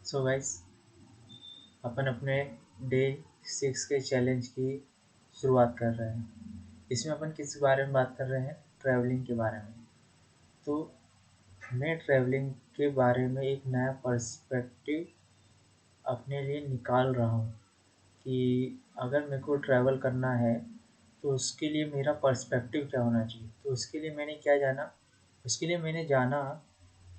So guys, अपन अपने day 6 के challenge की शुरुआत कर रहे हैं। इसमें अपन किस बारे में बात कर रहे हैं? ट्रैवलिंग के बारे में। तो मैं ट्रैवलिंग के बारे में एक नया पर्सपेक्टिव अपने लिए निकाल रहा हूँ कि अगर मेरे को ट्रैवल करना है तो उसके लिए मेरा पर्सपेक्टिव क्या होना चाहिए। तो उसके लिए मैंने क्या जाना? उसके लिए मैंने जाना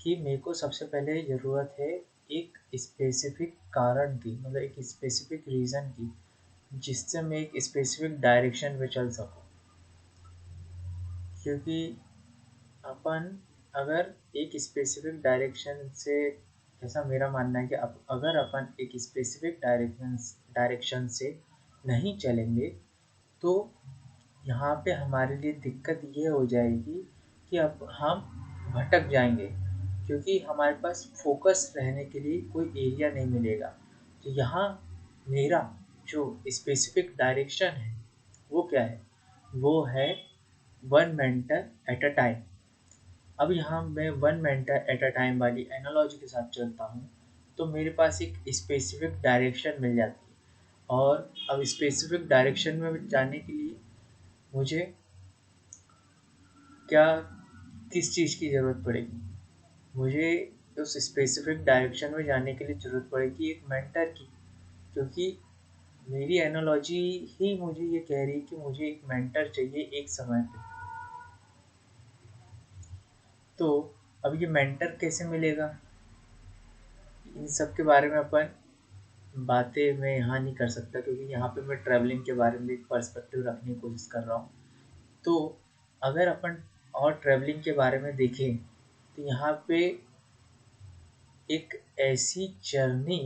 कि मेरे को सबसे पहले ज़रूरत है एक स्पेसिफिक कारण की, मतलब एक स्पेसिफिक रीज़न की, जिससे मैं एक स्पेसिफिक डायरेक्शन में चल सकूँ। क्योंकि अपन अगर एक स्पेसिफिक डायरेक्शन से, ऐसा मेरा मानना है कि अगर अपन एक स्पेसिफिक डायरेक्शन से नहीं चलेंगे तो यहाँ पे हमारे लिए दिक्कत ये हो जाएगी कि अब हम भटक जाएंगे, क्योंकि हमारे पास फोकस रहने के लिए कोई एरिया नहीं मिलेगा। तो यहाँ मेरा जो स्पेसिफिक डायरेक्शन है वो क्या है? वो है one mentor at a time. अब यहाँ मैं one mentor at a time वाली एनालॉजी के साथ चलता हूँ तो मेरे पास एक स्पेसिफिक डायरेक्शन मिल जाती है। और अब स्पेसिफिक डायरेक्शन में जाने के लिए मुझे क्या, किस चीज़ की ज़रूरत पड़ेगी? मुझे उस स्पेसिफिक डायरेक्शन में जाने के लिए ज़रूरत पड़ेगी एक मेंटर की, क्योंकि मेरी एनालॉजी ही मुझे ये कह रही है कि मुझे एक मेंटर चाहिए एक समय पे। तो अब ये मेंटर कैसे मिलेगा? इन सब के बारे में अपन बातें मैं यहाँ नहीं कर सकता, क्योंकि यहाँ पे मैं ट्रैवलिंग के बारे में एक पर्सपेक्टिव रखने की कोशिश कर रहा हूँ। तो अगर अपन और ट्रैवलिंग के बारे में देखें तो यहाँ पे एक ऐसी जर्नी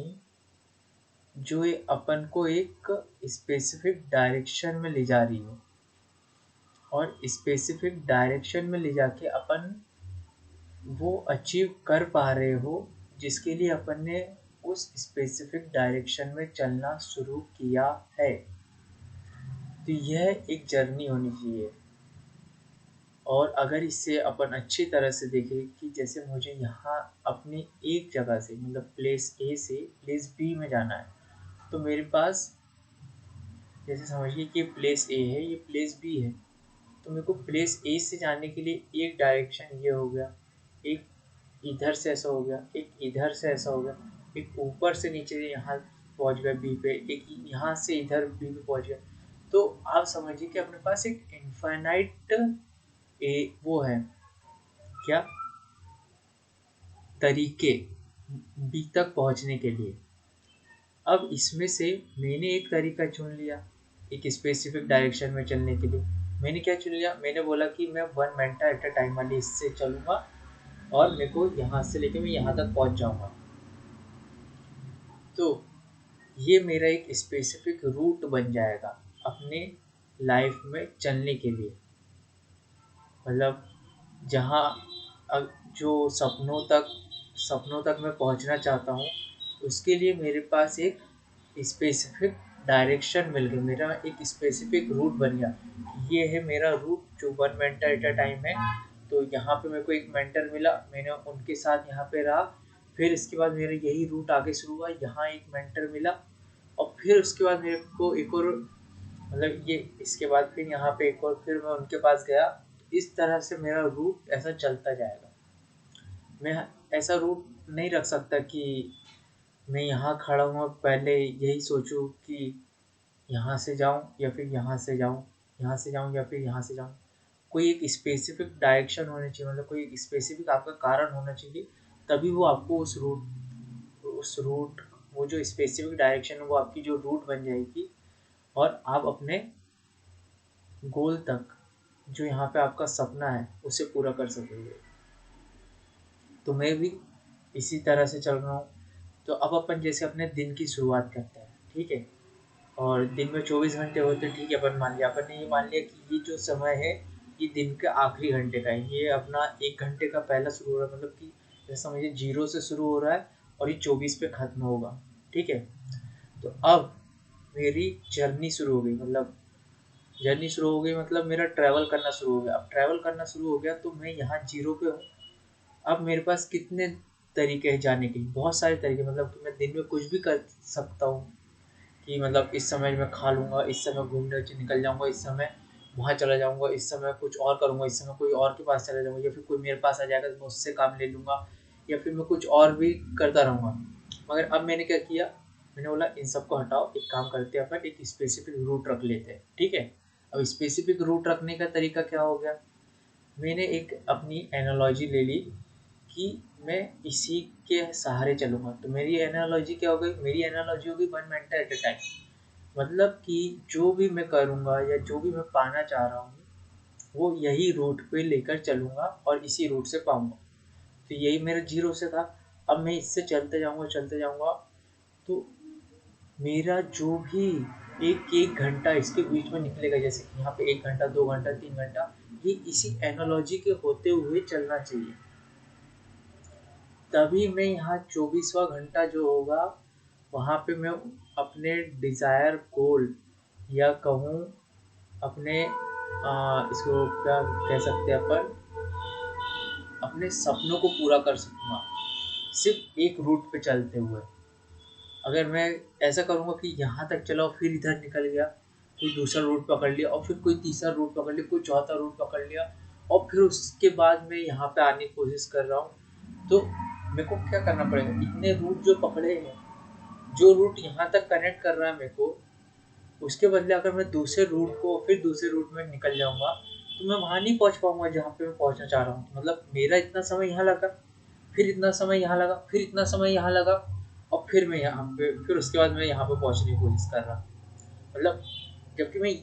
जो अपन को एक स्पेसिफिक डायरेक्शन में ले जा रही हो, और स्पेसिफिक डायरेक्शन में ले जाके अपन वो अचीव कर पा रहे हो जिसके लिए अपन ने उस स्पेसिफिक डायरेक्शन में चलना शुरू किया है। तो यह एक जर्नी होनी चाहिए। और अगर इससे अपन अच्छी तरह से देखें कि जैसे मुझे यहाँ अपनी एक जगह से, मतलब प्लेस ए से प्लेस बी में जाना है, तो मेरे पास, जैसे समझिए कि प्लेस ए है, ये प्लेस बी है, तो मेरे को प्लेस ए से जाने के लिए एक डायरेक्शन ये हो गया, एक इधर से ऐसा हो गया, एक इधर से ऐसा हो गया, एक ऊपर से नीचे यहाँ पहुँच गया बी पे, एक यहाँ से इधर बी पे पहुँच गया। तो आप समझिए कि अपने पास एक इनफाइनाइट वो है क्या, तरीके बी तक पहुँचने के लिए। अब इसमें से मैंने एक तरीका चुन लिया एक स्पेसिफिक डायरेक्शन में चलने के लिए। मैंने क्या चुन लिया? मैंने बोला कि मैं one mentor at a time वाली इससे चलूँगा और मेरे को यहाँ से लेके मैं यहाँ तक पहुँच जाऊँगा। तो ये मेरा एक स्पेसिफिक रूट बन जाएगा अपने लाइफ में चलने के लिए। मतलब जहाँ जो सपनों तक मैं पहुँचना चाहता हूँ, उसके लिए मेरे पास एक स्पेसिफिक डायरेक्शन मिल गई, मेरा एक स्पेसिफिक रूट बन गया। ये है मेरा रूट जो one mentor at a time है। तो यहाँ पे मेरे को एक मेंटर मिला, मैंने उनके साथ यहाँ पे रहा। फिर इसके बाद मेरा यही रूट आगे शुरू हुआ, यहाँ एक मेंटर मिला, और फिर उसके बाद मेरे को एक और, मतलब ये इसके बाद फिर यहाँ पे एक और, फिर मैं उनके पास गया। इस तरह से मेरा रूट ऐसा चलता जाएगा। मैं ऐसा रूट नहीं रख सकता कि मैं यहाँ खड़ा हूँ और पहले यही सोचूं कि यहाँ से जाऊँ या फिर यहाँ से जाऊँ, यहाँ से जाऊँ या फिर यहाँ से जाऊँ। कोई एक स्पेसिफिक डायरेक्शन होनी चाहिए, मतलब कोई स्पेसिफिक आपका कारण होना चाहिए, तभी वो आपको उस रूट वो जो स्पेसिफिक डायरेक्शन है वो आपकी जो रूट बन जाएगी, और आप अपने गोल तक, जो यहाँ पे आपका सपना है, उसे पूरा कर सकोगे। तो मैं भी इसी तरह से चल रहा हूँ। तो अब अपन जैसे अपने दिन की शुरुआत करते हैं, ठीक है? और दिन में 24 घंटे होते हैं, ठीक है? अपन ने ये मान लिया कि ये जो समय है ये दिन के आखिरी घंटे का है। ये अपना 1 घंटे का पहला शुरू हो रहा है, मतलब कि जैसे समझिए 0 से शुरू हो रहा है और ये 24 पे ख़त्म होगा, ठीक है? तो अब मेरी जर्नी शुरू हो गई, मतलब मेरा ट्रैवल करना शुरू हो गया। अब ट्रैवल करना शुरू हो गया तो मैं यहाँ 0 पे हूँ। अब मेरे पास कितने तरीके हैं जाने के, बहुत सारे तरीके, मतलब कि मैं दिन में कुछ भी कर सकता हूँ कि मतलब इस समय मैं खा लूँगा, इस समय घूमने निकल जाऊँगा, इस समय वहाँ चला जाऊँगा, इस समय कुछ और करूँगा, इस समय कोई और के पास चला जाऊँगा, या फिर कोई मेरे पास आ जाएगा तो मैं उससे काम ले लूँगा, या फिर मैं कुछ और भी करता रहूँगा। मगर अब मैंने क्या किया, मैंने बोला इन सबको हटाओ, एक काम करते हैं अपन, एक स्पेसिफिक रूट रख लेते हैं, ठीक है। अब स्पेसिफिक रूट रखने का तरीका क्या हो गया, मैंने एक अपनी एनालॉजी ले ली कि मैं इसी के सहारे चलूँगा। तो मेरी एनालॉजी क्या हो गई, मेरी एनालॉजी हो गई one mentor at a time. मतलब कि जो भी मैं करूँगा या जो भी मैं पाना चाह रहा हूँ, वो यही रूट पे लेकर चलूँगा और इसी रूट से पाऊँगा। तो यही मेरा जीरो से था। अब मैं इससे चलते जाऊँगा, तो मेरा जो भी एक एक घंटा इसके बीच में निकलेगा, जैसे कि यहाँ पे 1 घंटा, 2 घंटा, 3 घंटा, ये इसी एनालॉजी के होते हुए चलना चाहिए। तभी मैं यहाँ 24वां घंटा जो होगा, वहाँ पे मैं अपने डिज़ायर गोल, या कहूँ अपने इसको क्या कह सकते हैं अपन, अपने सपनों को पूरा कर सकूँगा, सिर्फ एक रूट पे चलते हुए। अगर मैं ऐसा करूँगा कि यहाँ तक चला और फिर इधर निकल गया, कोई दूसरा रूट पकड़ लिया और फिर कोई तीसरा रूट पकड़ लिया, कोई चौथा रूट पकड़ लिया, और फिर उसके बाद मैं यहाँ पे आने की कोशिश कर रहा हूँ, तो मेरे को क्या करना पड़ेगा, इतने रूट जो पकड़े हैं, जो रूट यहाँ तक कनेक्ट कर रहा है मेरे को, उसके बदले अगर मैं दूसरे रूट को फिर दूसरे रूट में निकल जाऊँगा, तो मैं वहाँ नहीं पहुँच पाऊँगा जहाँ पे मैं पहुँचना चाह रहा हूँ। मतलब मेरा इतना समय यहाँ लगा, फिर इतना समय यहाँ लगा, फिर इतना समय यहाँ लगा, और फिर मैं यहाँ पे, फिर उसके बाद मैं यहाँ पे पहुँचने की कोशिश कर रहा हूँ। मतलब जबकि मैं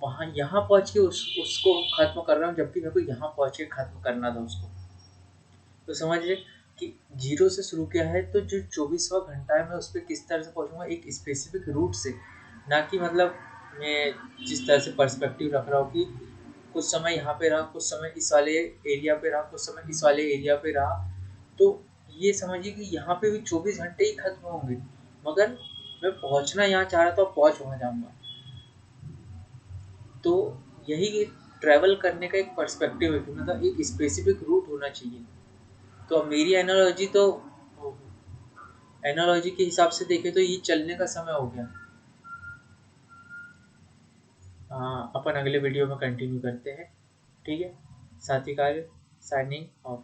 वहाँ यहाँ पहुँच के उसको ख़त्म कर रहा हूँ, जबकि मेरे को यहाँ पहुँच के ख़त्म करना था उसको। तो समझिए कि जीरो से शुरू किया है, तो जो 24वां घंटा है मैं उस पर किस तरह से पहुँचूँगा, एक स्पेसिफिक रूट से, ना कि मतलब मैं जिस तरह से पर्सपेक्टिव रख रहा हूँ कि कुछ समय यहाँ पे रहा, कुछ समय इस वाले एरिया पे रहा, कुछ समय इस वाले एरिया पे रहा। तो ये समझिए कि यहाँ पे भी 24 घंटे ही खत्म होंगे, मगर मैं पहुँचना यहाँ चाह रहा था और पहुँच वहाँ जाऊँगा। तो यही ट्रैवल करने का एक पर्सपेक्टिव है कि मतलब एक स्पेसिफिक रूट होना चाहिए। तो अब मेरी एनालॉजी तो, एनालॉजी के हिसाब से देखें तो ये चलने का समय हो गया। अपन अगले वीडियो में कंटिन्यू करते हैं, ठीक है। साथी कार्य साइनिंग ऑफ।